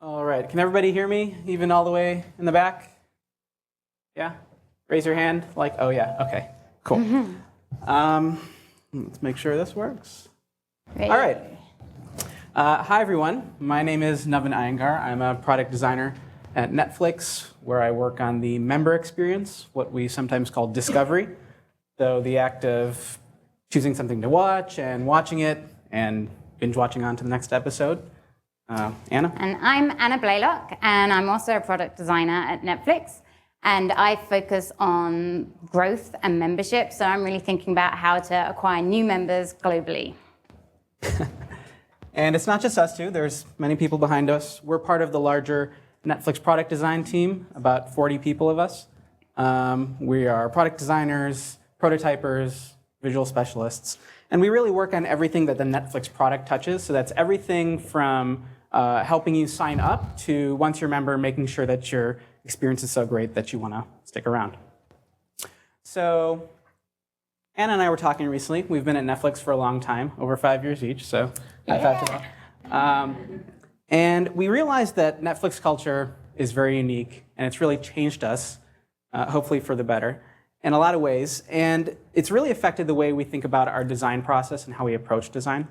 All right, can everybody hear me, even all the way in the back? Yeah? Raise your hand, like, oh yeah, okay, cool. Let's make sure this works. Great. All right. Hi everyone, my name is Navin Iyengar. I'm a product designer at Netflix, where I work on the member experience, what we sometimes call discovery. So the act of choosing something to watch and watching it and binge watching on to the next episode. Anna? And I'm Anna Blaylock, and I'm also a product designer at Netflix. And I focus on growth and membership, so I'm really thinking about how to acquire new members globally. And it's not just us two, there's many people behind us. We're part of the larger Netflix product design team, about 40 people of us. We are product designers, prototypers, visual specialists, and we really work on everything that the Netflix product touches. So that's everything from helping you sign up to, once you're a member, making sure that your experience is so great that you want to stick around. So Anna and I were talking recently. We've been at Netflix for a long time, over 5 years each, so high five to that. And we realized that Netflix culture is very unique, and it's really changed us, hopefully for the better, in a lot of ways. And it's really affected the way we think about our design process and how we approach design.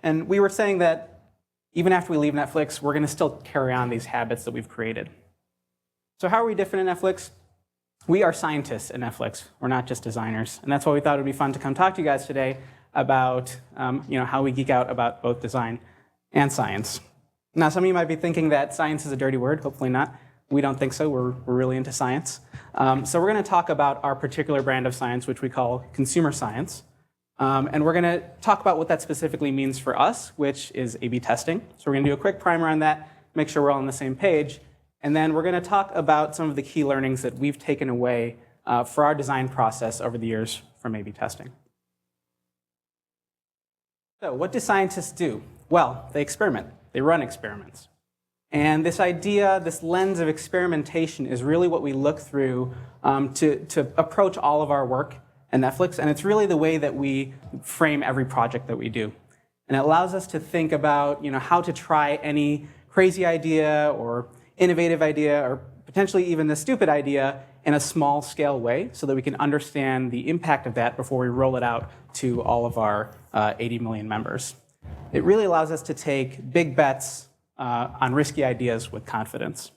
And we were saying that even after we leave Netflix, we're going to still carry on these habits that we've created. So how are we different at Netflix? We are scientists at Netflix. We're not just designers. And that's why we thought it would be fun to come talk to you guys today about how we geek out about both design and science. Now, some of you might be thinking that science is a dirty word. Hopefully not. We don't think so. We're really into science. So we're going to talk about our particular brand of science, which we call consumer science. And we're going to talk about what that specifically means for us, which is A/B testing. So we're going to do a quick primer on that, make sure we're all on the same page. And then we're going to talk about some of the key learnings that we've taken away for our design process over the years from A/B testing. So what do scientists do? Well, they experiment. They run experiments. And this idea, this lens of experimentation is really what we look through to approach all of our work at Netflix. And it's really the way that we frame every project that we do. And it allows us to think about how to try any crazy idea or innovative idea or potentially even a stupid idea in a small scale way so that we can understand the impact of that before we roll it out to all of our 80 million members. It really allows us to take big bets on risky ideas with confidence.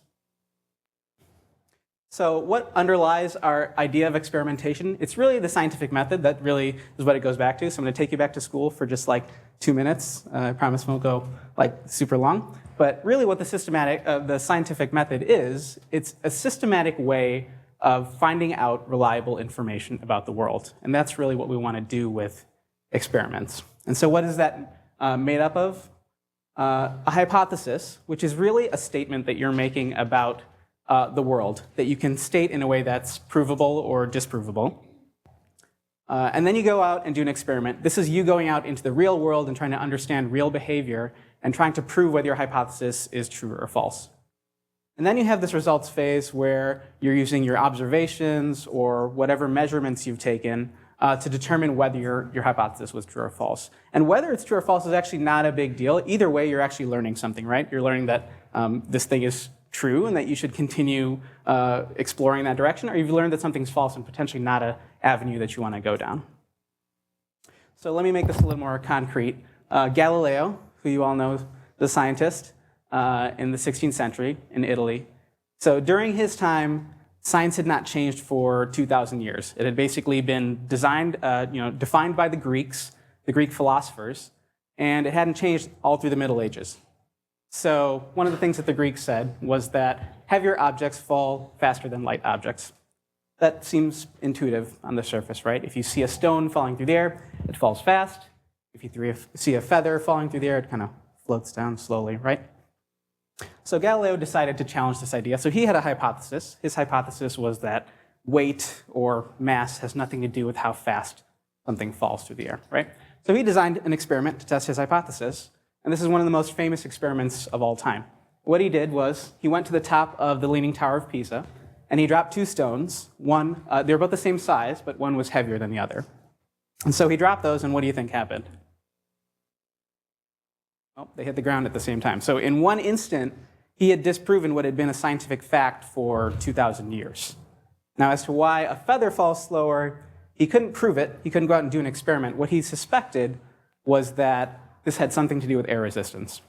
So what underlies our idea of experimentation? It's really the scientific method. That really is what it goes back to. So I'm going to take you back to school for just like 2 minutes. I promise it won't go like super long. But really what the scientific method is, it's a systematic way of finding out reliable information about the world. And that's really what we want to do with experiments. And so what is that made up of? A hypothesis, which is really a statement that you're making about the world that you can state in a way that's provable or disprovable. And then you go out and do an experiment. This is you going out into the real world and trying to understand real behavior and trying to prove whether your hypothesis is true or false. And then you have this results phase where you're using your observations or whatever measurements you've taken to determine whether your hypothesis was true or false. And whether it's true or false is actually not a big deal. Either way, you're actually learning something, right? You're learning that this thing is true and that you should continue exploring that direction, or you've learned that something's false and potentially not an avenue that you want to go down. So let me make this a little more concrete. Galileo, who you all know, the scientist in the 16th century in Italy. So during his time, science had not changed for 2,000 years. It had basically been defined by the Greeks, the Greek philosophers, and it hadn't changed all through the Middle Ages. So one of the things that the Greeks said was that heavier objects fall faster than light objects. That seems intuitive on the surface, right? If you see a stone falling through the air, it falls fast. If you see a feather falling through the air, it kind of floats down slowly, right? So Galileo decided to challenge this idea. So he had a hypothesis. His hypothesis was that weight or mass has nothing to do with how fast something falls through the air, right? So he designed an experiment to test his hypothesis. And this is one of the most famous experiments of all time. What he did was he went to the top of the Leaning Tower of Pisa, and he dropped 2 stones. One, they were both the same size, but one was heavier than the other. And so he dropped those, and what do you think happened? Oh, they hit the ground at the same time. So in one instant, he had disproven what had been a scientific fact for 2,000 years. Now, as to why a feather falls slower, he couldn't prove it. He couldn't go out and do an experiment. What he suspected was that this had something to do with air resistance.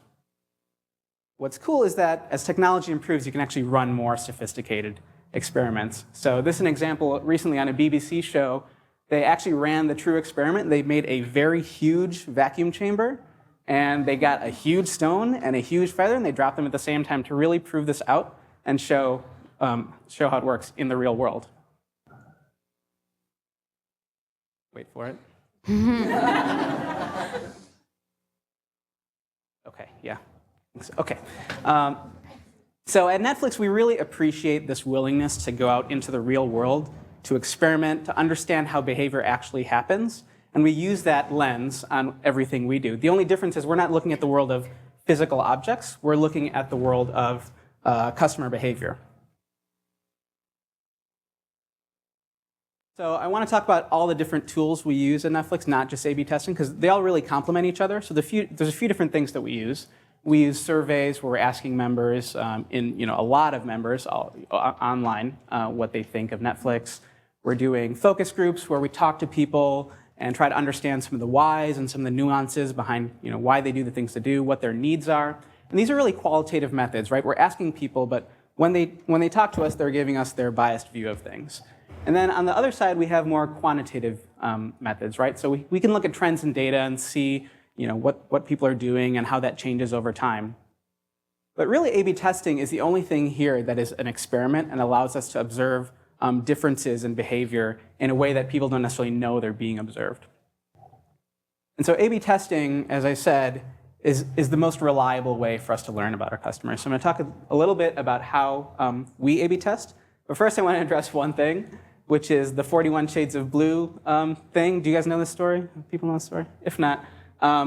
What's cool is that as technology improves, you can actually run more sophisticated experiments. So this is an example recently on a BBC show. They actually ran the true experiment. They made a very huge vacuum chamber, and they got a huge stone and a huge feather, and they dropped them at the same time to really prove this out and show how it works in the real world. Wait for it. OK, yeah. OK. So at Netflix, we really appreciate this willingness to go out into the real world, to experiment, to understand how behavior actually happens. And we use that lens on everything we do. The only difference is we're not looking at the world of physical objects. We're looking at the world of customer behavior. So I want to talk about all the different tools we use at Netflix, not just A/B testing, because they all really complement each other. So there's a few different things that we use. We use surveys where we're asking members, a lot of members online, what they think of Netflix. We're doing focus groups where we talk to people and try to understand some of the whys and some of the nuances behind why they do the things they do, what their needs are. And these are really qualitative methods, right? We're asking people, but when they talk to us, they're giving us their biased view of things. And then on the other side, we have more quantitative methods, right? So we can look at trends in data and see what people are doing and how that changes over time. But really, A/B testing is the only thing here that is an experiment and allows us to observe differences in behavior in a way that people don't necessarily know they're being observed. And so A/B testing, as I said, is the most reliable way for us to learn about our customers. So I'm going to talk a little bit about how we A/B test. But first, I want to address one thing, which is the 41 Shades of Blue thing. Do you guys know this story? People know this story? If not,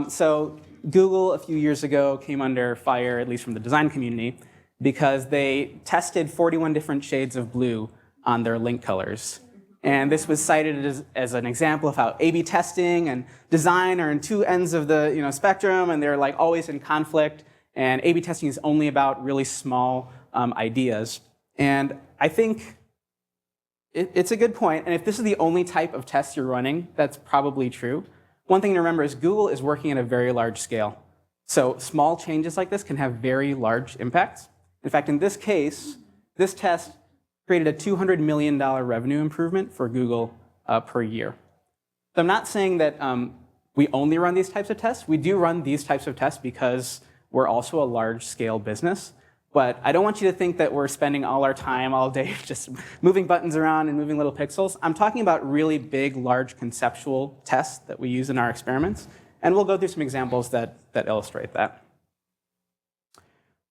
so Google a few years ago came under fire, at least from the design community, because they tested 41 different shades of blue on their link colors. And this was cited as an example of how A/B testing and design are in two ends of the spectrum, and they're like always in conflict. And A/B testing is only about really small ideas. And I think it's a good point. And if this is the only type of test you're running, that's probably true. One thing to remember is Google is working at a very large scale. So small changes like this can have very large impacts. In fact, in this case, this test created a $200 million revenue improvement for Google per year. So I'm not saying that we only run these types of tests. We do run these types of tests because we're also a large-scale business. But I don't want you to think that we're spending all our time all day just moving buttons around and moving little pixels. I'm talking about really big, large conceptual tests that we use in our experiments. And we'll go through some examples that illustrate that.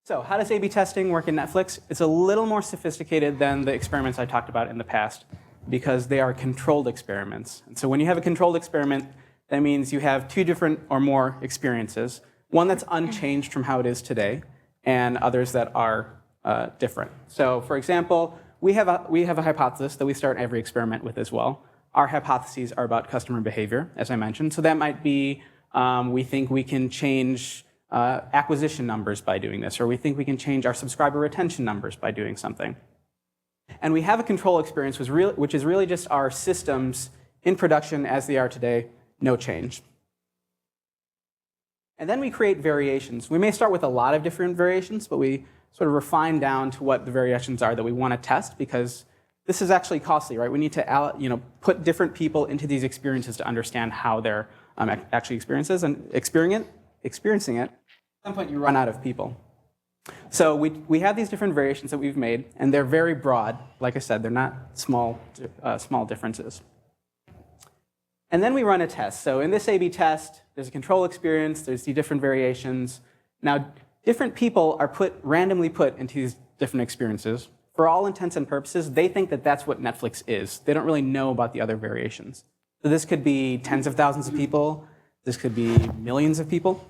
So how does A/B testing work in Netflix? It's a little more sophisticated than the experiments I talked about in the past because they are controlled experiments. And so when you have a controlled experiment, that means you have two different or more experiences, one that's unchanged from how it is today, and others that are different. So for example, we have a hypothesis that we start every experiment with as well. Our hypotheses are about customer behavior, as I mentioned. So that might be we think we can change acquisition numbers by doing this, or we think we can change our subscriber retention numbers by doing something. And we have a control experience, which is really just our systems in production as they are today, no change. And then we create variations. We may start with a lot of different variations, but we sort of refine down to what the variations are that we want to test, because this is actually costly, right? We need to put different people into these experiences to understand how they're actually experiencing it. At some point, you run out of people. So we have these different variations that we've made, and they're very broad. Like I said, they're not small differences. And then we run a test. So in this A/B test, there's a control experience, there's the different variations. Now, different people are randomly put into these different experiences. For all intents and purposes, they think that that's what Netflix is. They don't really know about the other variations. So this could be tens of thousands of people. This could be millions of people.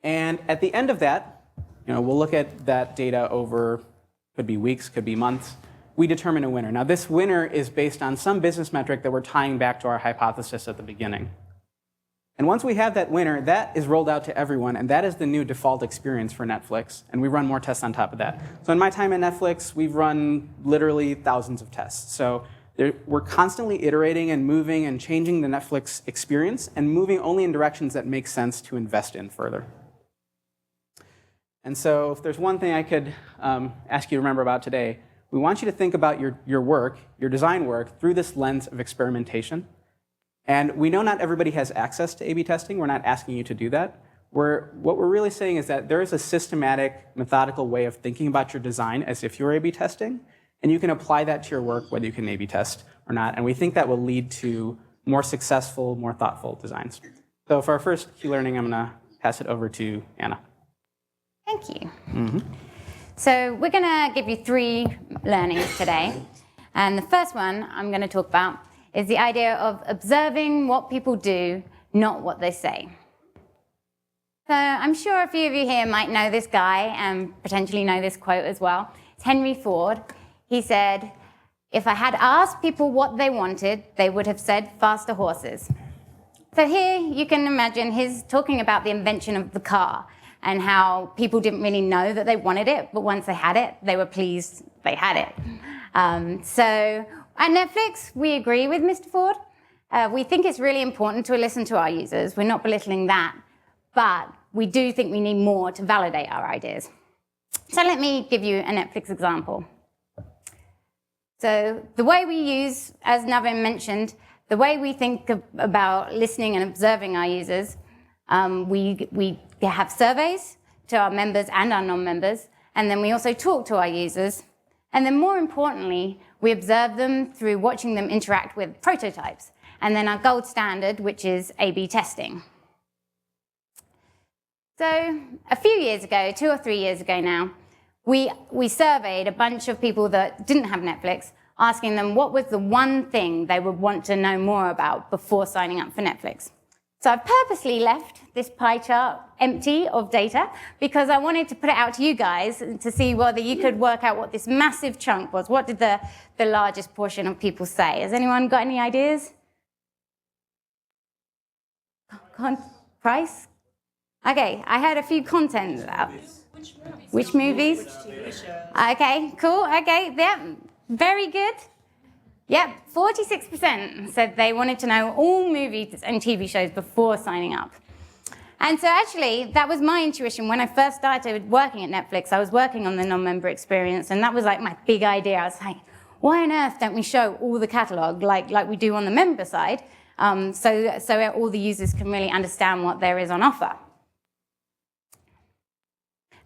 And at the end of that, we'll look at that data over, could be weeks, could be months. We determine a winner. Now, this winner is based on some business metric that we're tying back to our hypothesis at the beginning. And once we have that winner, that is rolled out to everyone, and that is the new default experience for Netflix. And we run more tests on top of that. So in my time at Netflix, we've run literally thousands of tests. So we're constantly iterating and moving and changing the Netflix experience and moving only in directions that make sense to invest in further. And so if there's one thing I could ask you to remember about today, we want you to think about your work, your design work, through this lens of experimentation. And we know not everybody has access to A/B testing. We're not asking you to do that. What we're really saying is that there is a systematic, methodical way of thinking about your design as if you're A/B testing, and you can apply that to your work whether you can A/B test or not. And we think that will lead to more successful, more thoughtful designs. So for our first key learning, I'm going to pass it over to Anna. Thank you. So we're going to give you 3 learnings today. And the first one I'm going to talk about is the idea of observing what people do, not what they say. So I'm sure a few of you here might know this guy and potentially know this quote as well. It's Henry Ford. He said, "If I had asked people what they wanted, they would have said faster horses." So here you can imagine he's talking about the invention of the car and how people didn't really know that they wanted it, but once they had it, they were pleased they had it. So at Netflix, we agree with Mr. Ford. We think it's really important to listen to our users. We're not belittling that, but we do think we need more to validate our ideas. So let me give you a Netflix example. So the way we use, as Navin mentioned, the way we think about listening and observing our users, we have surveys to our members and our non-members, and then we also talk to our users. And then more importantly, we observe them through watching them interact with prototypes. And then our gold standard, which is A/B testing. So a few years ago, 2 or 3 years ago now, we surveyed a bunch of people that didn't have Netflix, asking them what was the one thing they would want to know more about before signing up for Netflix. So I've purposely left this pie chart empty of data because I wanted to put it out to you guys to see whether you could work out what this massive chunk was. What did the largest portion of people say? Has anyone got any ideas? Price? Okay, I had a few contents out. Which movies? Which TV shows? Okay, cool. Okay, yeah, very good. Yep, 46% said they wanted to know all movies and TV shows before signing up. And so actually, that was my intuition. When I first started working at Netflix, I was working on the non-member experience, and that was like my big idea. I was like, why on earth don't we show all the catalog like we do on the member side, so all the users can really understand what there is on offer?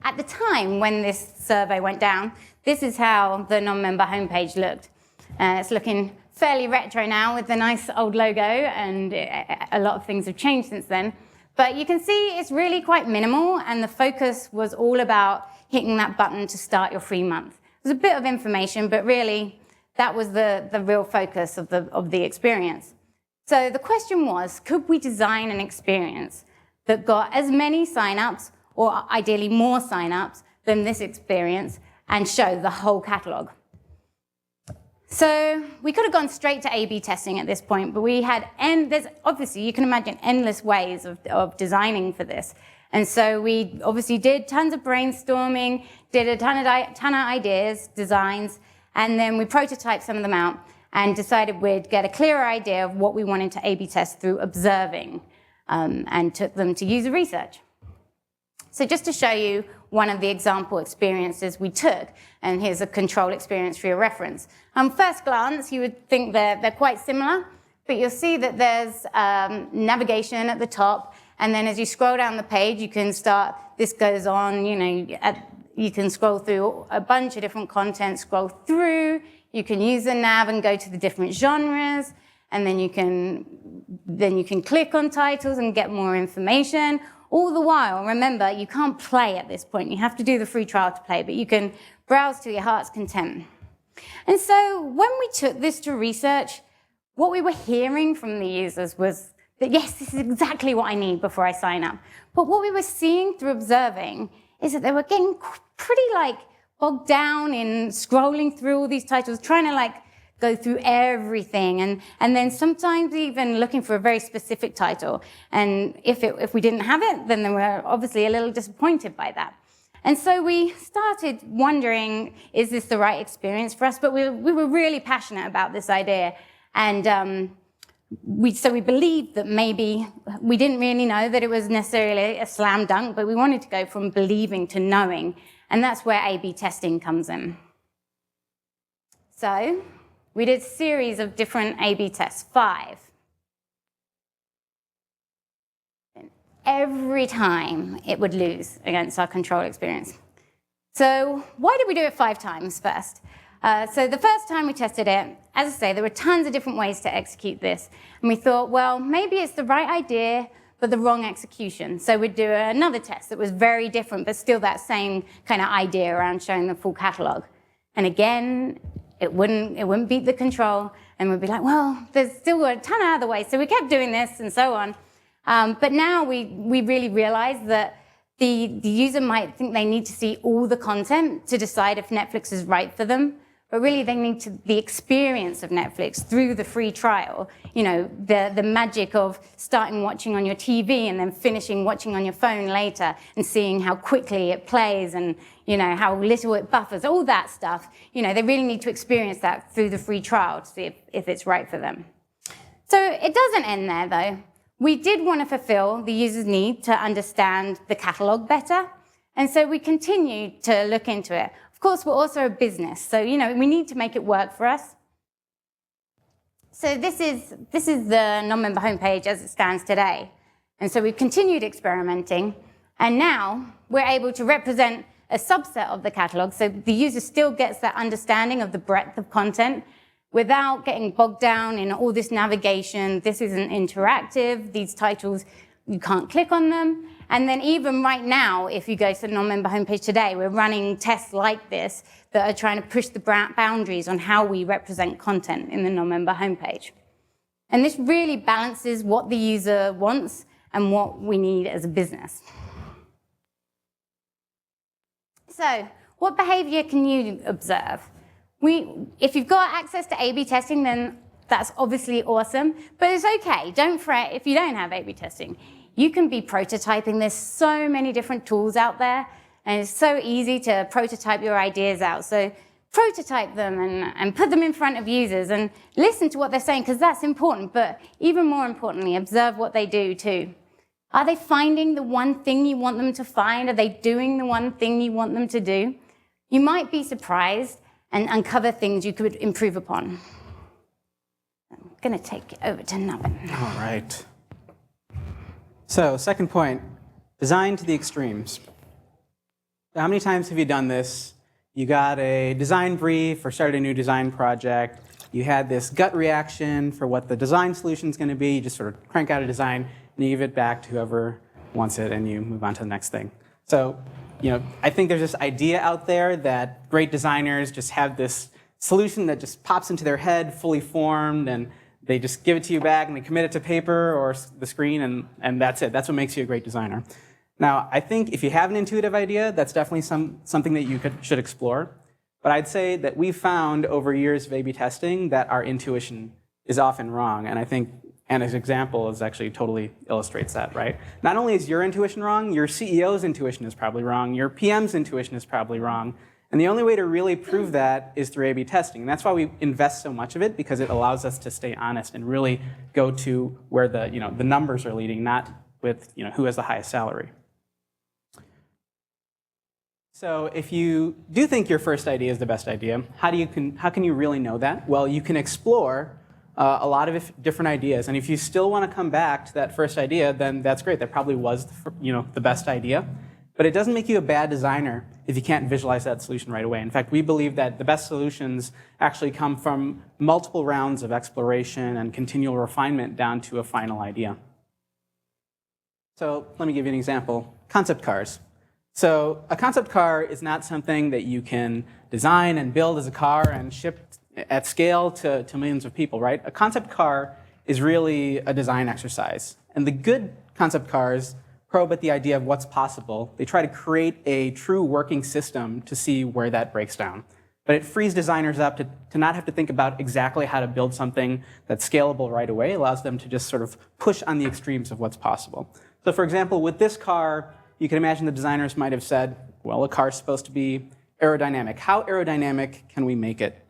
At the time when this survey went down, this is how the non-member homepage looked. It's looking fairly retro now with the nice old logo, and a lot of things have changed since then. But you can see it's really quite minimal, and the focus was all about hitting that button to start your free month. There's a bit of information, but really that was the real focus of the experience. So the question was, could we design an experience that got as many signups, or ideally more signups than this experience, and show the whole catalog? So we could have gone straight to A/B testing at this point, but we had, there's obviously, you can imagine, endless ways of designing for this. And so we obviously did tons of brainstorming, did a ton of ideas, designs, and then we prototyped some of them out and decided we'd get a clearer idea of what we wanted to A/B test through observing, and took them to user research. So just to show you one of the example experiences we took, and here's a control experience for your reference. First glance, you would think they're quite similar, but you'll see that there's navigation at the top, and then as you scroll down the page, you can start, this goes on, you can scroll through a bunch of different content, scroll through, you can use the nav and go to the different genres, and then you can click on titles and get more information. All the while, remember, you can't play at this point. You have to do the free trial to play, but you can browse to your heart's content. And so when we took this to research, what we were hearing from the users was that, yes, this is exactly what I need before I sign up. But what we were seeing through observing is that they were getting pretty bogged down in scrolling through all these titles, trying to go through everything, and then sometimes even looking for a very specific title. And if we didn't have it, then we were obviously a little disappointed by that. And so we started wondering, is this the right experience for us? But we were really passionate about this idea. And so we believed that maybe, we didn't really know that it was necessarily a slam dunk, but we wanted to go from believing to knowing. And that's where A/B testing comes in. So we did a series of different A/B tests, 5. And every time it would lose against our control experience. So why did we do it 5 times first? So the first time we tested it, as I say, there were tons of different ways to execute this. And we thought, well, maybe it's the right idea, but the wrong execution. So we'd do another test that was very different, but still that same kind of idea around showing the full catalog. And again, it wouldn't beat the control. And we'd be like, well, there's still a ton of other ways. So we kept doing this and so on. But now we really realize that the user might think they need to see all the content to decide if Netflix is right for them. But really, they need the experience of Netflix through the free trial. You know, the magic of starting watching on your TV and then finishing watching on your phone later and seeing how quickly it plays and, you know, how little it buffers, all that stuff. You know, they really need to experience that through the free trial to see if it's right for them. So it doesn't end there, though. We did want to fulfill the user's need to understand the catalog better. And so we continued to look into it. Of course, we're also a business, so you know we need to make it work for us. So this is the non-member homepage as it stands today. And so we've continued experimenting, and now we're able to represent a subset of the catalog, so the user still gets that understanding of the breadth of content without getting bogged down in all this navigation. This isn't interactive. These titles, you can't click on them. And then even right now, if you go to the non-member homepage today, we're running tests like this that are trying to push the boundaries on how we represent content in the non-member homepage. And this really balances what the user wants and what we need as a business. So what behavior can you observe? If you've got access to A/B testing, then that's obviously awesome, but it's okay. Don't fret if you don't have A/B testing. You can be prototyping. There's so many different tools out there, and it's so easy to prototype your ideas out. So prototype them and put them in front of users and listen to what they're saying, because that's important. But even more importantly, observe what they do too. Are they finding the one thing you want them to find? Are they doing the one thing you want them to do? You might be surprised and uncover things you could improve upon. I'm going to take it over to Nubbin. All right. So, second point, design to the extremes. How many times have you done this? You got a design brief or started a new design project. You had this gut reaction for what the design solution is going to be. You just sort of crank out a design and you give it back to whoever wants it and you move on to the next thing. So, you know, I think there's this idea out there that great designers just have this solution that just pops into their head, fully formed, and they just give it to you back and they commit it to paper or the screen, and that's it. That's what makes you a great designer. Now, I think if you have an intuitive idea, that's definitely something that you should explore. But I'd say that we've found over years of A/B testing that our intuition is often wrong. And I think Anna's example is actually totally illustrates that, right? Not only is your intuition wrong, your CEO's intuition is probably wrong, your PM's intuition is probably wrong. And the only way to really prove that is through A/B testing. And that's why we invest so much of it, because it allows us to stay honest and really go to where the numbers are leading, not with who has the highest salary. So if you do think your first idea is the best idea, how can you really know that? Well, you can explore a lot of different ideas. And if you still want to come back to that first idea, then that's great. That probably was the best idea. But it doesn't make you a bad designer if you can't visualize that solution right away. In fact, we believe that the best solutions actually come from multiple rounds of exploration and continual refinement down to a final idea. So let me give you an example. Concept cars. So a concept car is not something that you can design and build as a car and ship at scale to millions of people, right? A concept car is really a design exercise. And the good concept cars probe at the idea of what's possible. They try to create a true working system to see where that breaks down. but it frees designers up to not have to think about exactly how to build something that's scalable right away. It allows them to just sort of push on the extremes of what's possible. So for example, with this car, you can imagine the designers might have said, well, a car's supposed to be aerodynamic. How aerodynamic can we make it?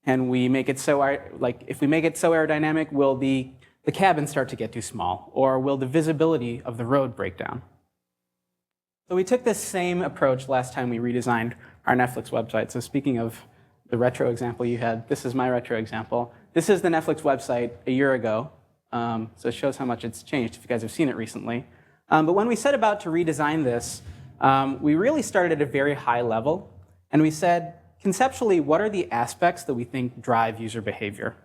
Can we make it so, like, if we make it so aerodynamic, will the cabin start to get too small? Or will the visibility of the road break down? So we took this same approach last time we redesigned our Netflix website. So speaking of the retro example you had, this is my retro example. This is the Netflix website a year ago. So it shows how much it's changed if you guys have seen it recently. But when we set about to redesign this, we really started at a very high level. And we said, conceptually, what are the aspects that we think drive user behavior?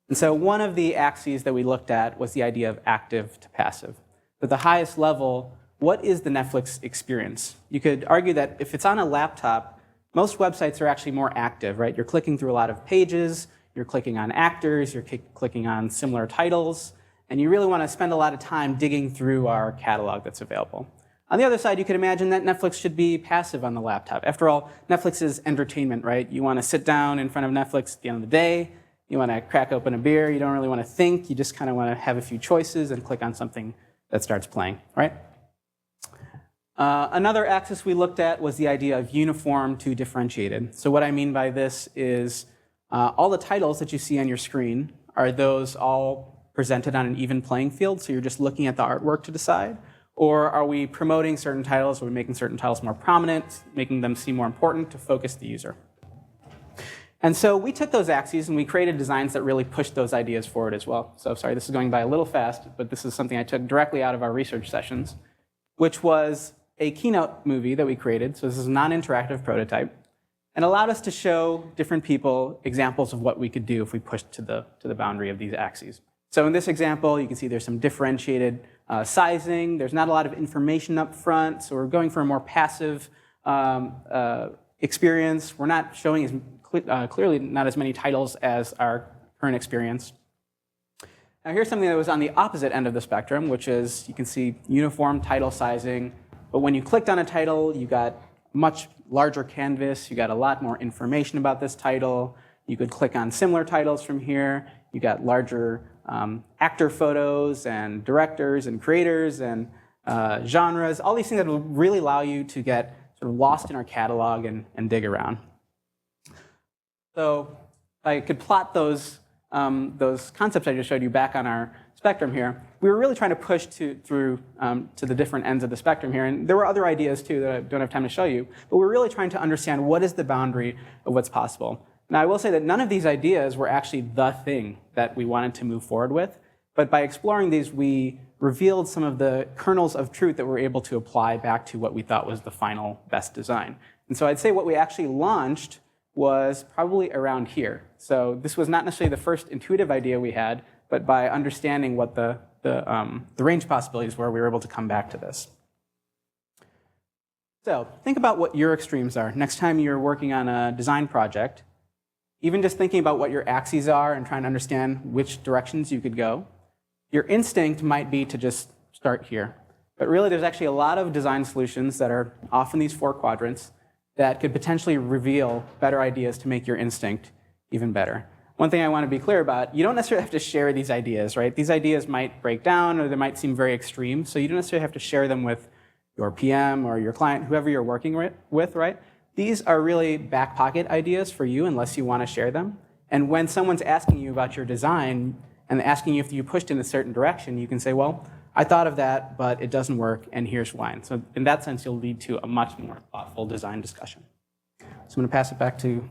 And so one of the axes that we looked at was the idea of active to passive. At the highest level, what is the Netflix experience? You could argue that if it's on a laptop, most websites are actually more active, right? You're clicking through a lot of pages, you're clicking on actors, you're clicking on similar titles, and you really want to spend a lot of time digging through our catalog that's available. On the other side, you could imagine that Netflix should be passive on the laptop. After all, Netflix is entertainment, right? You want to sit down in front of Netflix at the end of the day, you want to crack open a beer, you don't really want to think, you just kind of want to have a few choices and click on something that starts playing, right? Another axis we looked at was the idea of uniform to differentiated. So what I mean by this is all the titles that you see on your screen, are those all presented on an even playing field, so you're just looking at the artwork to decide? Or are we promoting certain titles, are we making certain titles more prominent, making them seem more important to focus the user? And so we took those axes and we created designs that really pushed those ideas forward as well. So sorry, this is going by a little fast, but this is something I took directly out of our research sessions, which was a Keynote movie that we created. So this is a non-interactive prototype, and allowed us to show different people examples of what we could do if we pushed to the boundary of these axes. So in this example, you can see there's some differentiated sizing. There's not a lot of information up front, so we're going for a more passive experience. We're not showing as clearly not as many titles as our current experience. Now here's something that was on the opposite end of the spectrum, which is you can see uniform title sizing. But when you clicked on a title, you got much larger canvas. You got a lot more information about this title. You could click on similar titles from here. You got larger actor photos and directors and creators and genres, all these things that will really allow you to get sort of lost in our catalog and dig around. So if I could plot those concepts I just showed you back on our spectrum here, we were really trying to push to the different ends of the spectrum here. And there were other ideas, too, that I don't have time to show you. But we're really trying to understand what is the boundary of what's possible. Now, I will say that none of these ideas were actually the thing that we wanted to move forward with. But by exploring these, we revealed some of the kernels of truth that we're able to apply back to what we thought was the final best design. And so I'd say what we actually launched was probably around here. So this was not necessarily the first intuitive idea we had, but by understanding what the range possibilities were, we were able to come back to this. So think about what your extremes are. Next time you're working on a design project, even just thinking about what your axes are and trying to understand which directions you could go, your instinct might be to just start here. But really, there's actually a lot of design solutions that are off in these 4 quadrants that could potentially reveal better ideas to make your instinct even better. One thing I want to be clear about, you don't necessarily have to share these ideas, right? These ideas might break down or they might seem very extreme, so you don't necessarily have to share them with your PM or your client, whoever you're working with, right? These are really back pocket ideas for you unless you want to share them. And when someone's asking you about your design and asking you if you pushed in a certain direction, you can say, well, I thought of that, but it doesn't work, and here's why. And so in that sense, you'll lead to a much more thoughtful design discussion. So I'm going to pass it back to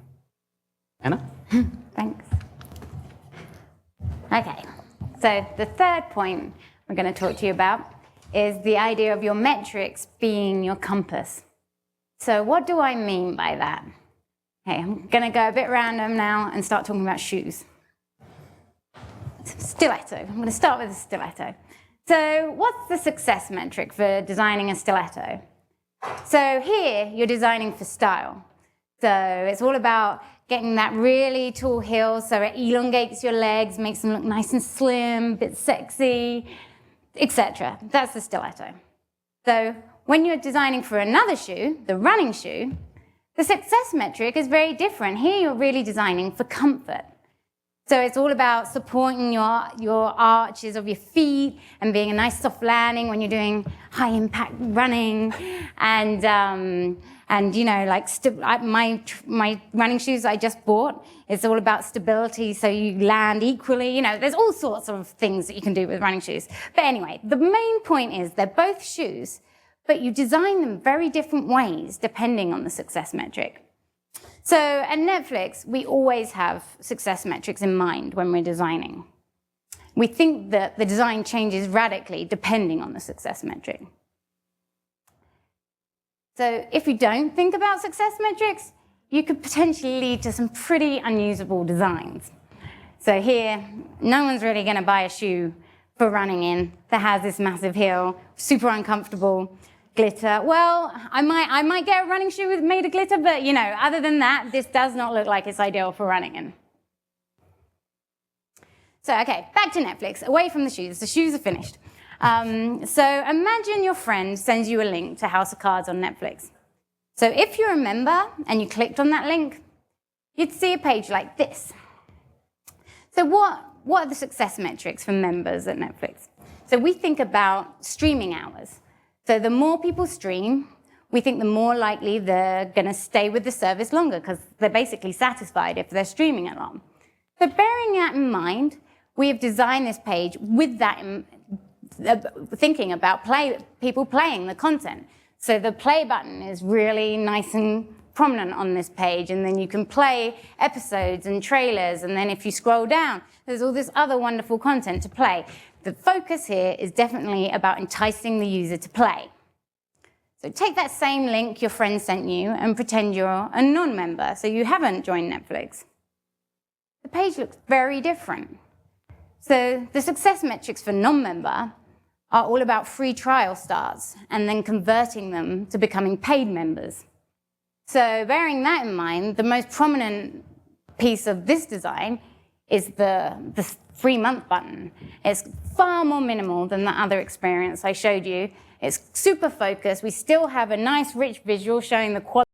Anna. Thanks. Okay, so the third point we're going to talk to you about is the idea of your metrics being your compass. So what do I mean by that? Okay, I'm going to go a bit random now and start talking about shoes. Stiletto. I'm going to start with a stiletto. So what's the success metric for designing a stiletto? So here, you're designing for style. So it's all about getting that really tall heel so it elongates your legs, makes them look nice and slim, a bit sexy, etc. That's the stiletto. So when you're designing for another shoe, the running shoe, The success metric is very different. Here you're really designing for comfort. So it's all about supporting your arches of your feet and being a nice soft landing when you're doing high impact running. And you know, like my running shoes I just bought, it's all about stability, so you land equally. You know, there's all sorts of things that you can do with running shoes. But anyway, the main point is they're both shoes, but you design them very different ways depending on the success metric. So at Netflix, we always have success metrics in mind when we're designing. We think that the design changes radically depending on the success metric. So if you don't think about success metrics, you could potentially lead to some pretty unusable designs. So here, no one's really going to buy a shoe for running in that has this massive heel, super uncomfortable. Glitter. Well, I might get a running shoe made of glitter, but you know, other than that, this does not look like it's ideal for running in. So, okay, back to Netflix, away from the shoes. The shoes are finished. So imagine your friend sends you a link to House of Cards on Netflix. So if you're a member and you clicked on that link, you'd see a page like this. So what are the success metrics for members at Netflix? So we think about streaming hours. So the more people stream, we think the more likely they're going to stay with the service longer because they're basically satisfied if they're streaming it long. So bearing that in mind, we have designed this page with that thinking about people playing the content. So the play button is really nice and prominent on this page, and then you can play episodes and trailers, and then if you scroll down, there's all this other wonderful content to play. The focus here is definitely about enticing the user to play. So take that same link your friend sent you and pretend you're a non-member, so you haven't joined Netflix. The page looks very different. So the success metrics for non-member are all about free trial starts and then converting them to becoming paid members. So bearing that in mind, the most prominent piece of this design is the 3-month button. It's far more minimal than the other experience I showed you. It's super focused. We still have a nice rich visual showing the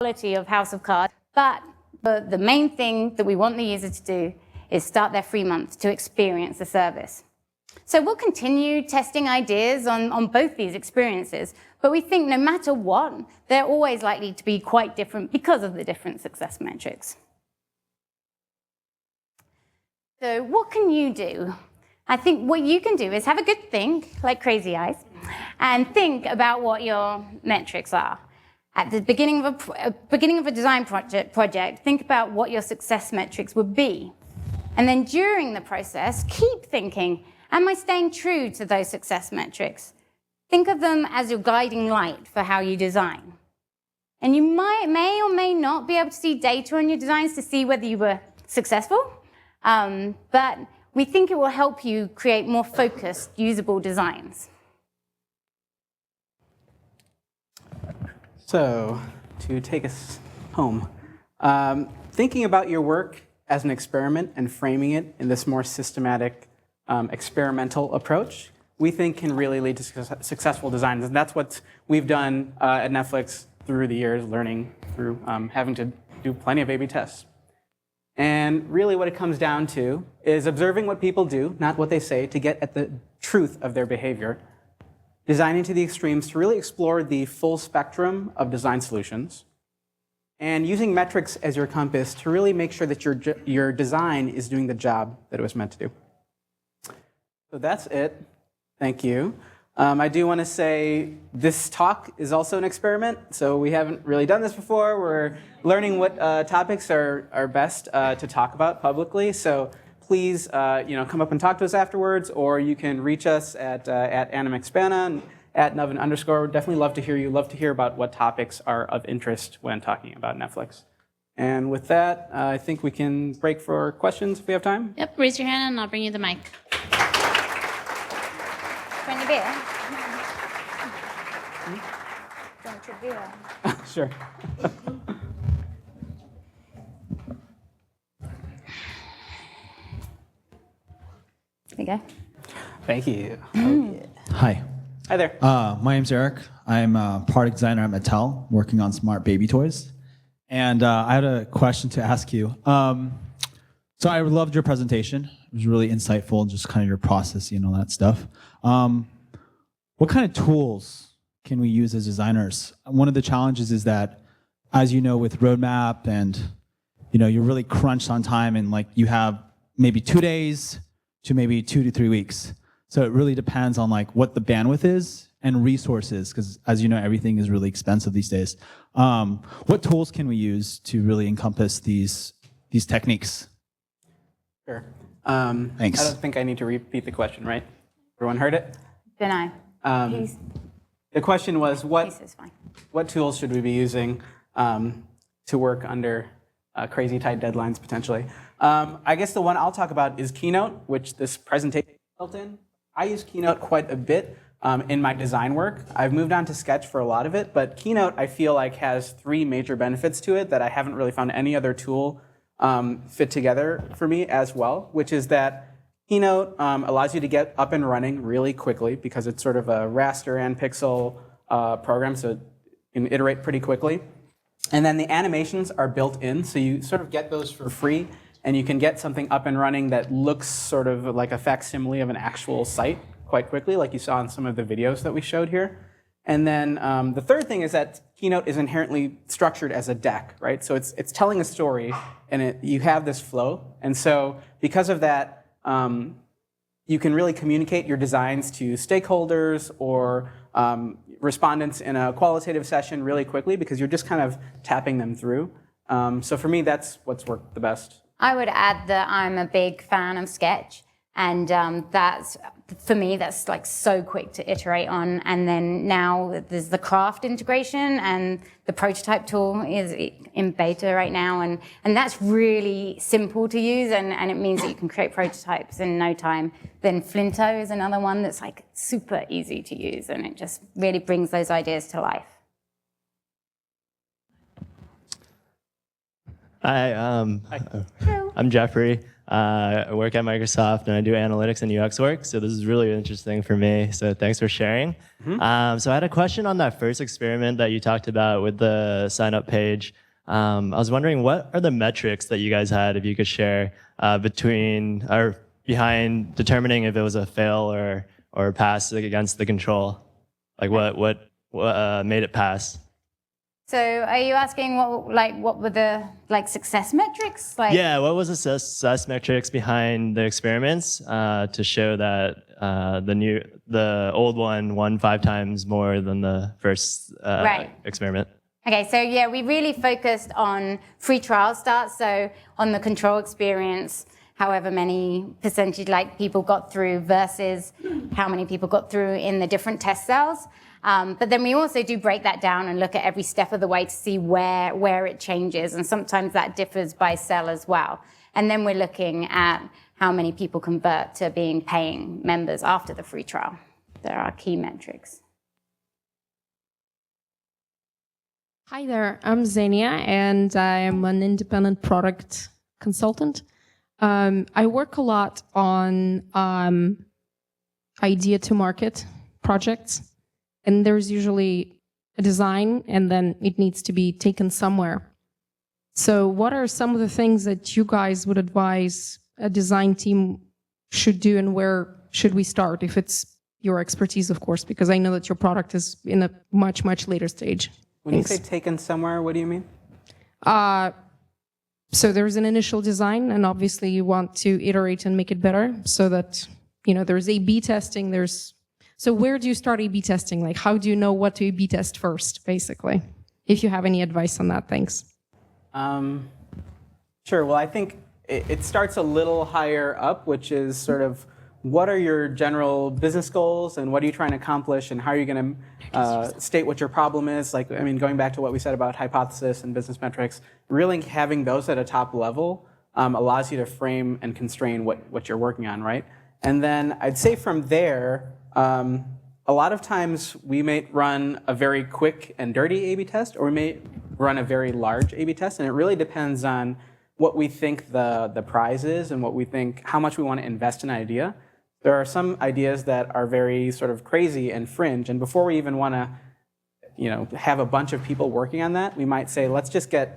quality of House of Cards, but the main thing that we want the user to do is start their free month to experience the service. So we'll continue testing ideas on both these experiences, but we think no matter what, they're always likely to be quite different because of the different success metrics. So what can you do? I think what you can do is have a good think, like Crazy Eyes, and think about what your metrics are. At the beginning of a design project, think about what your success metrics would be. And then during the process, keep thinking, am I staying true to those success metrics? Think of them as your guiding light for how you design. And you may or may not be able to see data on your designs to see whether you were successful, but we think it will help you create more focused, usable designs. So, to take us home, thinking about your work as an experiment and framing it in this more systematic, experimental approach, we think can really lead to successful designs. And that's what we've done at Netflix through the years, learning through having to do plenty of A/B tests. And really what it comes down to is observing what people do, not what they say, to get at the truth of their behavior, designing to the extremes to really explore the full spectrum of design solutions, and using metrics as your compass to really make sure that your design is doing the job that it was meant to do. So that's it. Thank you. I do want to say this talk is also an experiment, so we haven't really done this before. We're learning what topics are best to talk about publicly. So please, come up and talk to us afterwards, or you can reach us at animexpana and at Nuven_. Definitely love to hear you. Love to hear about what topics are of interest when talking about Netflix. And with that, I think we can break for questions if we have time. Yep, raise your hand and I'll bring you the mic. Bring your beer. Drink your beer. Sure. There you go. Thank you. Hi. Hi there. My name's Eric. I'm a product designer at Mattel, working on smart baby toys. And I had a question to ask you. So I loved your presentation. It was really insightful, just kind of your process and all that stuff. What kind of tools can we use as designers? One of the challenges is that, as you know, with roadmap and you're really crunched on time, and like you have maybe 2 days to maybe 2 to 3 weeks. So it really depends on like what the bandwidth is and resources, because as you know, everything is really expensive these days. What tools can we use to really encompass these techniques? Sure. Thanks. I don't think I need to repeat the question, right? Everyone heard it? Don't know. The question was, Peace is fine. what tools should we be using to work under crazy tight deadlines, potentially? I guess the one I'll talk about is Keynote, which this presentation is built in. I use Keynote quite a bit in my design work. I've moved on to Sketch for a lot of it, but Keynote, I feel like, has 3 major benefits to it that I haven't really found any other tool fit together for me as well, which is that Keynote allows you to get up and running really quickly because it's sort of a raster and pixel program, so you can iterate pretty quickly. And then the animations are built in, so you sort of get those for free, and you can get something up and running that looks sort of like a facsimile of an actual site quite quickly, like you saw in some of the videos that we showed here. And then the third thing is that Keynote is inherently structured as a deck, right? So it's telling a story, and you have this flow. And so because of that, you can really communicate your designs to stakeholders or respondents in a qualitative session really quickly because you're just kind of tapping them through. So for me, that's what's worked the best. I would add that I'm a big fan of Sketch, and that's, for me, that's like so quick to iterate on. And then now there's the craft integration, and the prototype tool is in beta right now, and that's really simple to use, and it means that you can create prototypes in no time. Then Flinto is another one that's like super easy to use, and it just really brings those ideas to life. Hi, I'm Jeffrey. I work at Microsoft, and I do analytics and UX work, so this is really interesting for me, so thanks for sharing. Mm-hmm. So I had a question on that first experiment that you talked about with the sign-up page. I was wondering, what are the metrics that you guys had, if you could share, between or behind determining if it was a fail or pass against the control? Like what made it pass? So are you asking what were the success metrics? Yeah, what was the success metrics behind the experiments to show that the old one won 5 times more than the first experiment? Okay, so yeah, we really focused on free trial starts, so on the control experience, however many percentage people got through versus how many people got through in the different test cells. But then we also do break that down and look at every step of the way to see where it changes, and sometimes that differs by cell as well. And then we're looking at how many people convert to being paying members after the free trial. There are key metrics. Hi there, I'm Xenia, and I am an independent product consultant. I work a lot on idea to market projects. And there's usually a design, and then it needs to be taken somewhere. So what are some of the things that you guys would advise a design team should do, and where should we start, if it's your expertise, of course, because I know that your product is in a much, much later stage. When you say taken somewhere, what do you mean? So there's an initial design, and obviously you want to iterate and make it better so that, there's A/B testing, So where do you start A/B testing? Like, how do you know what to A/B test first, basically? If you have any advice on that, thanks. Sure. Well, I think it starts a little higher up, which is sort of what are your general business goals, and what are you trying to accomplish, and how are you going to state what your problem is? Going back to what we said about hypothesis and business metrics, really having those at a top level allows you to frame and constrain what you're working on, right? And then I'd say from there, a lot of times we may run a very quick and dirty A/B test, or we may run a very large A/B test, and it really depends on what we think the prize is and how much we want to invest in an idea. There are some ideas that are very sort of crazy and fringe, and before we even want to have a bunch of people working on that, we might say, let's just get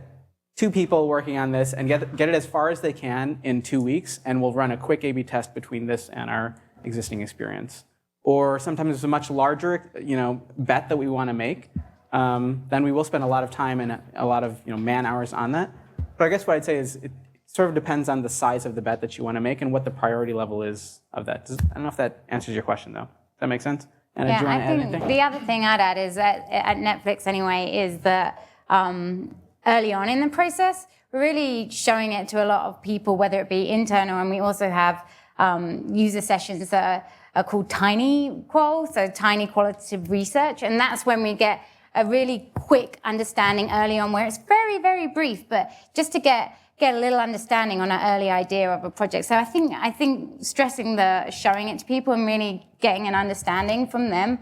2 people working on this and get it as far as they can in 2 weeks, and we'll run a quick A/B test between this and our existing experience. Or sometimes it's a much larger, bet that we want to make. Then we will spend a lot of time and a lot of man hours on that. But I guess what I'd say is it sort of depends on the size of the bet that you want to make and what the priority level is of that. I don't know if that answers your question, though. Does that make sense? Anna, do you want to add anything? The other thing I'd add is that at Netflix anyway is that early on in the process, we're really showing it to a lot of people, whether it be internal, and we also have user sessions that are called tiny qual, so tiny qualitative research, and that's when we get a really quick understanding early on where it's very, very brief, but just to get a little understanding on an early idea of a project. So I think stressing the showing it to people and really getting an understanding from them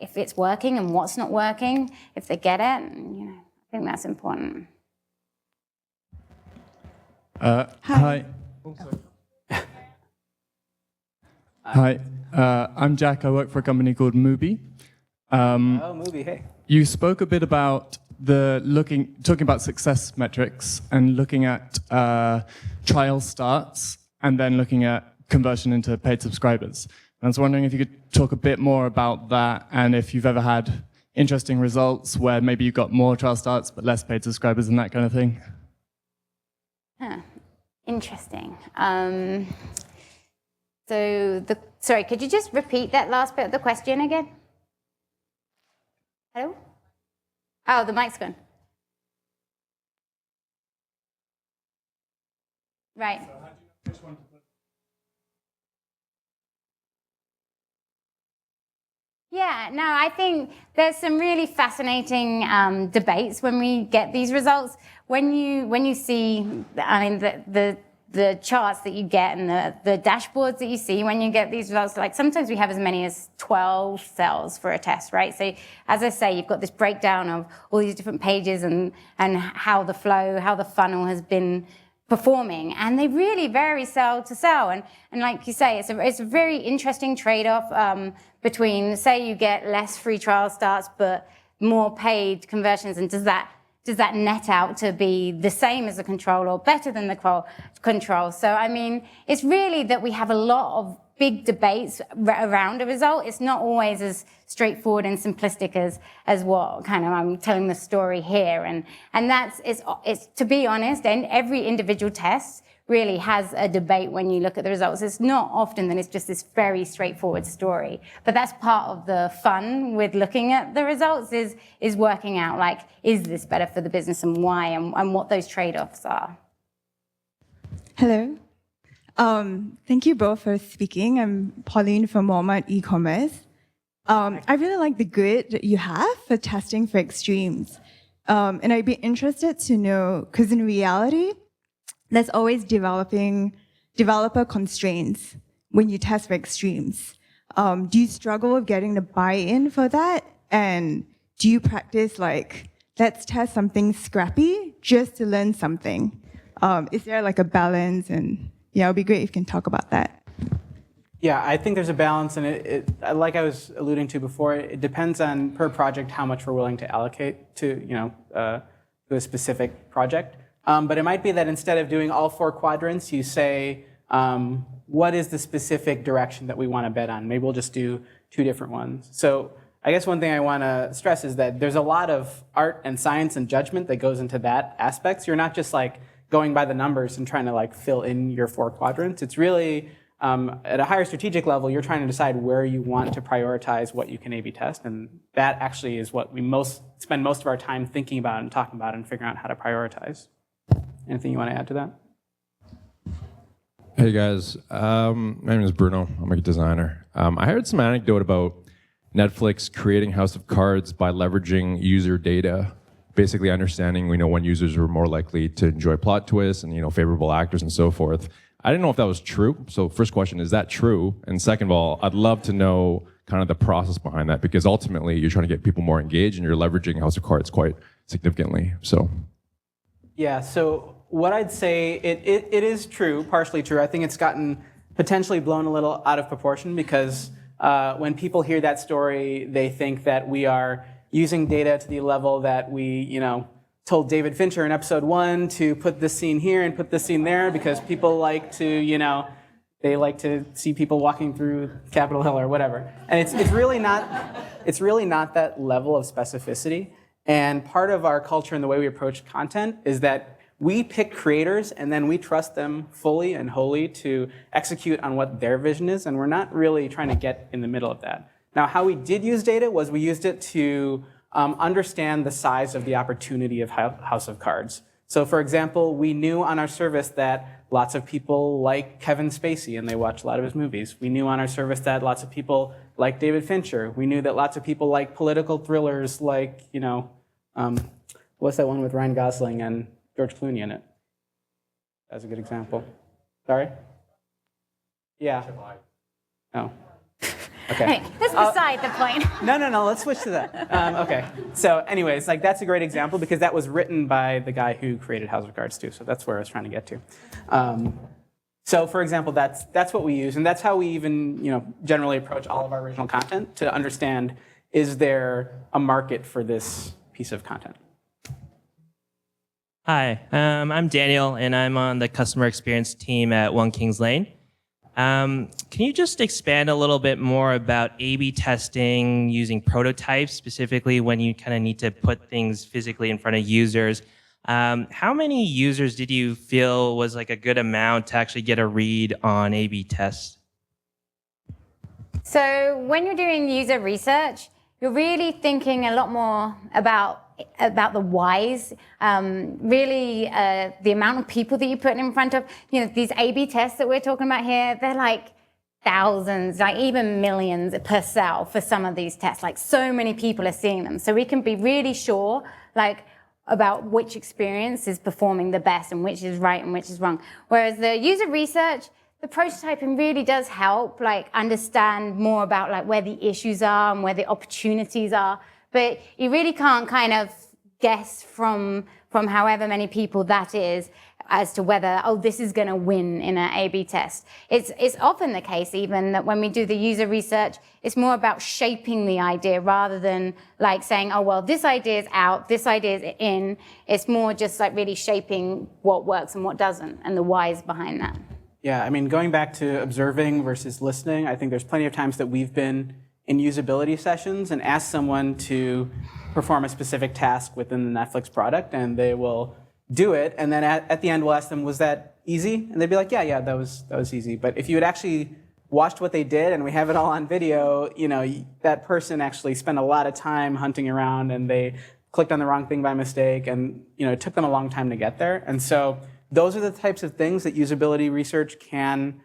if it's working and what's not working, if they get it, I think that's important. Hi. Hi, I'm Jack. I work for a company called Mubi. Mubi, hey. You spoke a bit about talking about success metrics and looking at trial starts and then looking at conversion into paid subscribers. I was wondering if you could talk a bit more about that and if you've ever had interesting results where maybe you got more trial starts but less paid subscribers and that kind of thing. Interesting. Sorry, could you just repeat that last bit of the question again? Hello? Oh, the mic's gone. Right. So how do you know which one to put? Yeah, no, I think there's some really fascinating debates when we get these results. When you see, the charts that you get and the dashboards that you see when you get these results, like sometimes we have as many as 12 cells for a test, right? So as I say, you've got this breakdown of all these different pages and how the funnel has been performing, and they really vary cell to cell. And like you say, it's a very interesting trade-off between, say, you get less free trial starts but more paid conversions, and does that net out to be the same as the control or better than the control? So, it's really that we have a lot of big debates around a result. It's not always as straightforward and simplistic as what kind of I'm telling the story here. And it's to be honest, and every individual test really has a debate when you look at the results. It's not often that it's just this very straightforward story. But that's part of the fun with looking at the results is working out, like, is this better for the business and why, and what those trade-offs are. Hello. Thank you both for speaking. I'm Pauline from Walmart e-commerce. I really like the grid that you have for testing for extremes. And I'd be interested to know, because in reality, there's always developer constraints when you test for extremes. Do you struggle with getting the buy-in for that? And do you practice let's test something scrappy just to learn something? Is there a balance? And yeah, it'd be great if you can talk about that. Yeah, I think there's a balance, and it like I was alluding to before, it depends on per project how much we're willing to allocate to a specific project. But it might be that instead of doing all 4 quadrants, you say, what is the specific direction that we want to bet on? Maybe we'll just do 2 different ones. So I guess one thing I want to stress is that there's a lot of art and science and judgment that goes into that aspect. So you're not just going by the numbers and trying to fill in your 4 quadrants. It's really, at a higher strategic level, you're trying to decide where you want to prioritize what you can A/B test. And that actually is what we spend most of our time thinking about and talking about and figuring out how to prioritize. Anything you want to add to that? Hey guys, my name is Bruno. I'm a designer. I heard some anecdote about Netflix creating House of Cards by leveraging user data, basically understanding when users were more likely to enjoy plot twists and favorable actors and so forth. I didn't know if that was true. So first question, is that true? And second of all, I'd love to know kind of the process behind that, because ultimately you're trying to get people more engaged and you're leveraging House of Cards quite significantly. So. Yeah, so what I'd say, it is true, partially true. I think it's gotten potentially blown a little out of proportion because when people hear that story, they think that we are using data to the level that we, told David Fincher in episode 1 to put this scene here and put this scene there because people like to, they like to see people walking through Capitol Hill or whatever. And it's really not that level of specificity. And part of our culture and the way we approach content is that we pick creators and then we trust them fully and wholly to execute on what their vision is, and we're not really trying to get in the middle of that. Now, how we did use data was we used it to understand the size of the opportunity of House of Cards. So for example, we knew on our service that lots of people like Kevin Spacey and they watch a lot of his movies. We knew on our service that lots of people like David Fincher. We knew that lots of people like political thrillers like, what's that one with Ryan Gosling and George Clooney in it? That's a good example. Sorry? Yeah. Oh. Okay. Hey, that's beside the point. No, let's switch to that. Okay. So anyways, that's a great example because that was written by the guy who created House of Cards too, so that's where I was trying to get to. So for example, that's what we use, and that's how we even generally approach all of our original content to understand, is there a market for this piece of content? Hi, I'm Daniel, and I'm on the customer experience team at One Kings Lane. Can you just expand a little bit more about A/B testing using prototypes, specifically when you kind of need to put things physically in front of users? How many users did you feel was like a good amount to actually get a read on A/B tests? So when you're doing user research, you're really thinking a lot more about the whys, really the amount of people that you put in front of. These A/B tests that we're talking about here, they're like thousands, like even millions per cell for some of these tests. Like so many people are seeing them. So we can be really sure about which experience is performing the best and which is right and which is wrong. Whereas the user research, the prototyping really does help understand more about where the issues are and where the opportunities are. But you really can't kind of guess from however many people that is as to whether, this is going to win in an A/B test. It's often the case even that when we do the user research, it's more about shaping the idea rather than saying, this idea is out, this idea is in. It's more just really shaping what works and what doesn't and the whys behind that. Yeah, going back to observing versus listening, I think there's plenty of times that we've been in usability sessions and asked someone to perform a specific task within the Netflix product, and they will do it, and then at the end we'll ask them, was that easy? And they'd be like, yeah, that was easy. But if you had actually watched what they did, and we have it all on video, that person actually spent a lot of time hunting around, and they clicked on the wrong thing by mistake, and it took them a long time to get there. And so those are the types of things that usability research can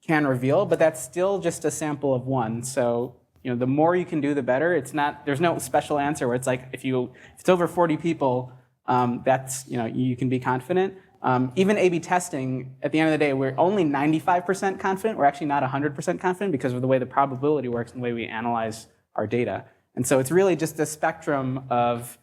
reveal, but that's still just a sample of one. So the more you can do, the better. There's no special answer where it's if it's over 40 people, you can be confident. Even A/B testing, at the end of the day, we're only 95% confident. We're actually not 100% confident because of the way the probability works and the way we analyze our data. And so it's really just a spectrum of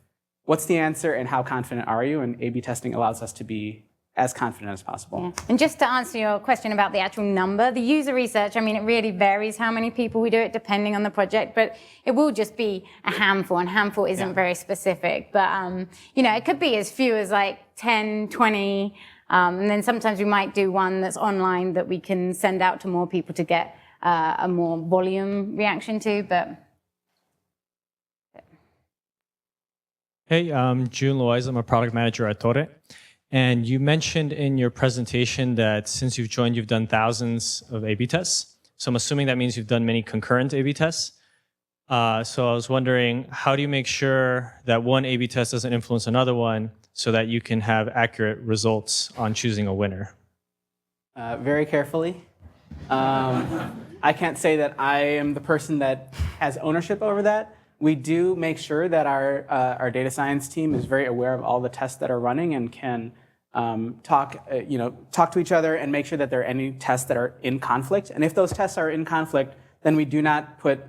what's the answer and how confident are you, and A/B testing allows us to be as confident as possible. Yeah. And just to answer your question about the actual number, the user research, it really varies how many people we do it depending on the project, but it will just be a handful, and handful isn't very specific. But, it could be as few as 10, 20, and then sometimes we might do one that's online that we can send out to more people to get a more volume reaction to, but... Hey, I'm June Loiz. I'm a product manager at Torre. And you mentioned in your presentation that since you've joined, you've done thousands of A/B tests. So I'm assuming that means you've done many concurrent A/B tests. So I was wondering, how do you make sure that one A/B test doesn't influence another one so that you can have accurate results on choosing a winner? Very carefully. I can't say that I am the person that has ownership over that. We do make sure that our data science team is very aware of all the tests that are running and can talk to each other and make sure that there are any tests that are in conflict. And if those tests are in conflict, then we do not put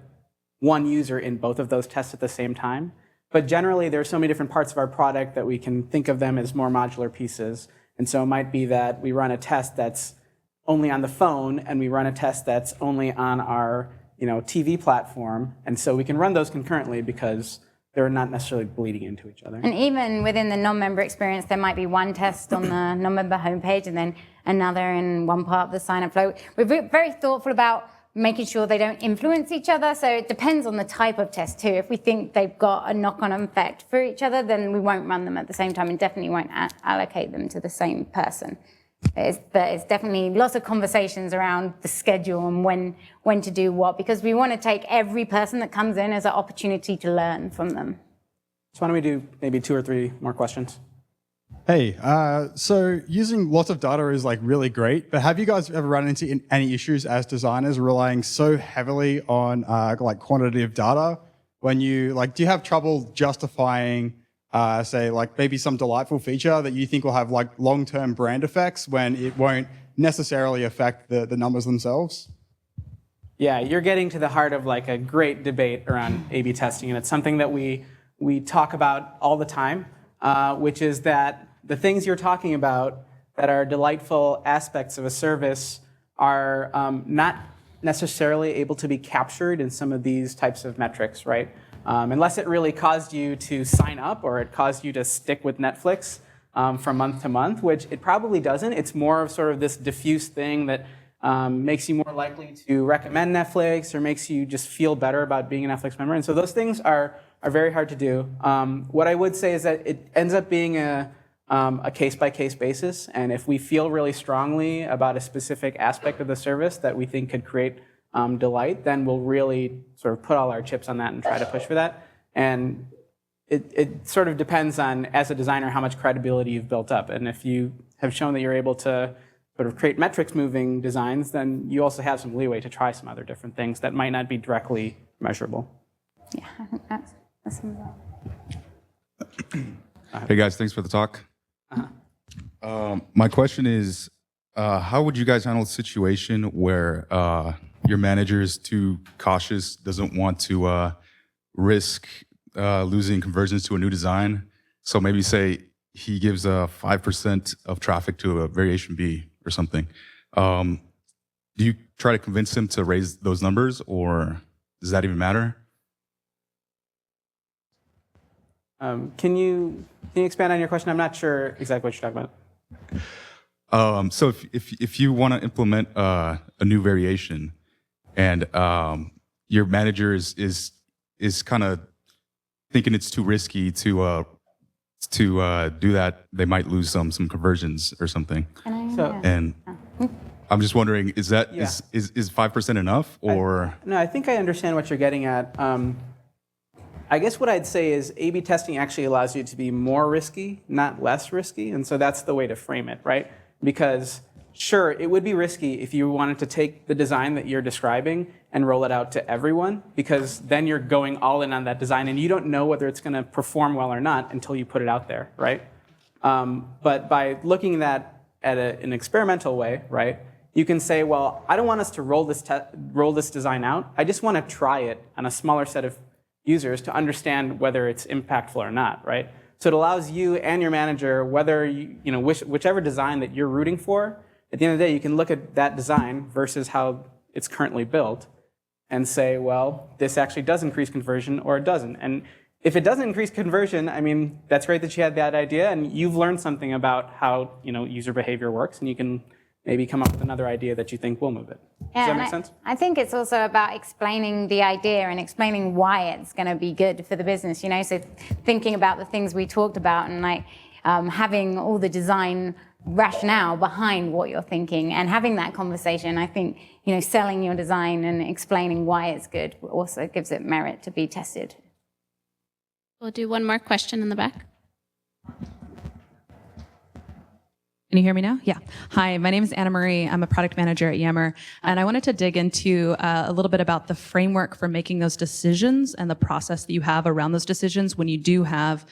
one user in both of those tests at the same time. But generally, there are so many different parts of our product that we can think of them as more modular pieces. And so it might be that we run a test that's only on the phone, and we run a test that's only on our TV platform. And so we can run those concurrently because they're not necessarily bleeding into each other. And even within the non-member experience, there might be one test on the non-member homepage and then another in one part of the sign-up flow. We're very thoughtful about making sure they don't influence each other. So it depends on the type of test too. If we think they've got a knock-on effect for each other, then we won't run them at the same time and definitely won't allocate them to the same person. But it's definitely lots of conversations around the schedule and when to do what, because we want to take every person that comes in as an opportunity to learn from them. So why don't we do maybe 2 or 3 more questions? Hey, so using lots of data is like really great, but have you guys ever run into any issues as designers relying so heavily on like quantitative data? When you do you have trouble justifying say like maybe some delightful feature that you think will have like long-term brand effects when it won't necessarily affect the numbers themselves? Yeah, you're getting to the heart of like a great debate around A/B testing, and it's something that we talk about all the time, which is that the things you're talking about that are delightful aspects of a service are not necessarily able to be captured in some of these types of metrics, right? Unless it really caused you to sign up or it caused you to stick with Netflix from month to month, which it probably doesn't. It's more of sort of this diffuse thing that makes you more likely to recommend Netflix or makes you just feel better about being a Netflix member. And so those things are very hard to do. What I would say is that it ends up being a case-by-case basis. And if we feel really strongly about a specific aspect of the service that we think could create delight, then we'll really sort of put all our chips on that and try to push for that. And it sort of depends on, as a designer, how much credibility you've built up. And if you have shown that you're able to sort of create metrics-moving designs, then you also have some leeway to try some other different things that might not be directly measurable. Yeah, I think that's Hey guys, thanks for the talk. My question is, how would you guys handle a situation where your manager is too cautious, doesn't want to risk losing conversions to a new design? So maybe say he gives 5% of traffic to a variation B or something. Do you try to convince him to raise those numbers, or does that even matter? Can you expand on your question? I'm not sure exactly what you're talking about. So if you want to implement a new variation, and your manager is kind of thinking it's too risky to do that, they might lose some conversions or something. And I'm just wondering, is 5% enough, or? No, I think I understand what you're getting at. I guess what I'd say is A/B testing actually allows you to be more risky, not less risky. And so that's the way to frame it, right? Because sure, it would be risky if you wanted to take the design that you're describing and roll it out to everyone, because then you're going all in on that design and you don't know whether it's going to perform well or not until you put it out there, right? But by looking at an experimental way, right, you can say, well, I don't want us to roll this design out. I just want to try it on a smaller set of users to understand whether it's impactful or not, right? So it allows you and your manager, whether whichever design that you're rooting for, at the end of the day, you can look at that design versus how it's currently built and say, well, this actually does increase conversion or it doesn't. And if it doesn't increase conversion, I mean, that's great that you had that idea and you've learned something about how user behavior works, and you can maybe come up with another idea that you think will move it. Does that make sense? I think it's also about explaining the idea and explaining why it's going to be good for the business. So thinking about the things we talked about and having all the design rationale behind what you're thinking and having that conversation. I think selling your design and explaining why it's good also gives it merit to be tested. We'll do one more question in the back. Can you hear me now? Yeah. Hi, my name is Anna Marie. I'm a product manager at Yammer, and I wanted to dig into a little bit about the framework for making those decisions and the process that you have around those decisions when you do have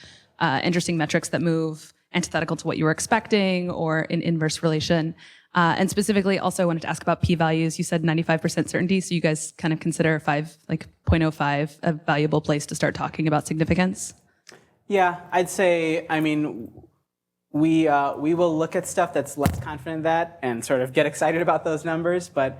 interesting metrics that move antithetical to what you were expecting or in inverse relation. And specifically, also wanted to ask about p-values. You said 95% certainty, so you guys kind of consider 0.05 a valuable place to start talking about significance? Yeah, I'd say, we will look at stuff that's less confident in that and sort of get excited about those numbers. But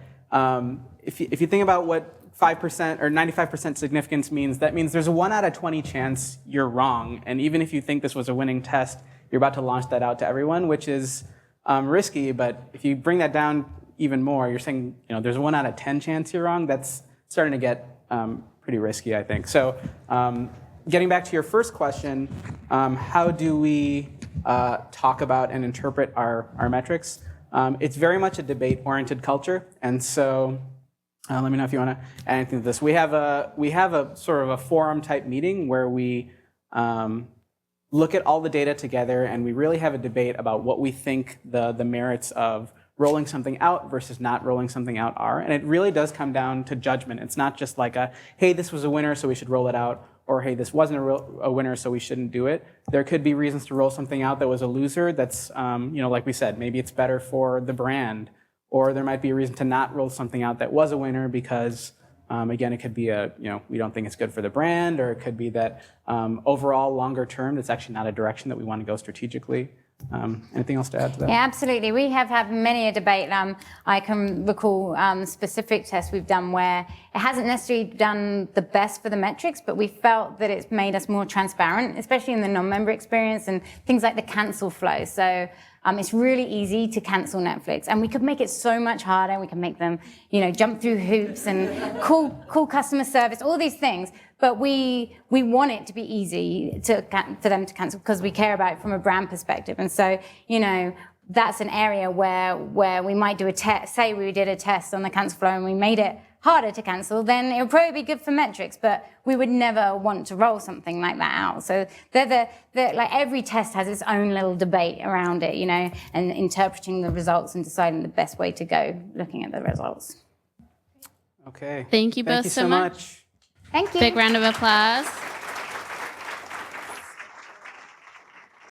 if you think about what 5% or 95% significance means there's a 1 out of 20 chance you're wrong. And even if you think this was a winning test, you're about to launch that out to everyone, which is risky. But if you bring that down even more, you're saying there's a 1 out of 10 chance you're wrong. That's starting to get pretty risky, I think. So getting back to your first question, how do we talk about and interpret our metrics? It's very much a debate-oriented culture, and so let me know if you want to add anything to this. We have a sort of a forum-type meeting where we look at all the data together, and we really have a debate about what we think the merits of rolling something out versus not rolling something out are. And it really does come down to judgment. It's not just like hey, this was a winner, so we should roll it out, or hey, this wasn't a winner, so we shouldn't do it. There could be reasons to roll something out that was a loser that's, like we said, maybe it's better for the brand, or there might be a reason to not roll something out that was a winner because, again, it could be we don't think it's good for the brand, or it could be that overall, longer term, it's actually not a direction that we want to go strategically. Anything else to add to that? Yeah, absolutely. We have had many a debate. I can recall specific tests we've done where it hasn't necessarily done the best for the metrics, but we felt that it's made us more transparent, especially in the non-member experience and things like the cancel flow. So it's really easy to cancel Netflix, and we could make it so much harder. We can make them, jump through hoops and call customer service, all these things. But we want it to be easy for them to cancel because we care about it from a brand perspective. And so, that's an area where we might do a test. Say we did a test on the cancel flow and we made it harder to cancel, then it would probably be good for metrics, but we would never want to roll something like that out. So they're like every test has its own little debate around it, and interpreting the results and deciding the best way to go looking at the results. Okay. Thank you both so much. Thank you. Big round of applause.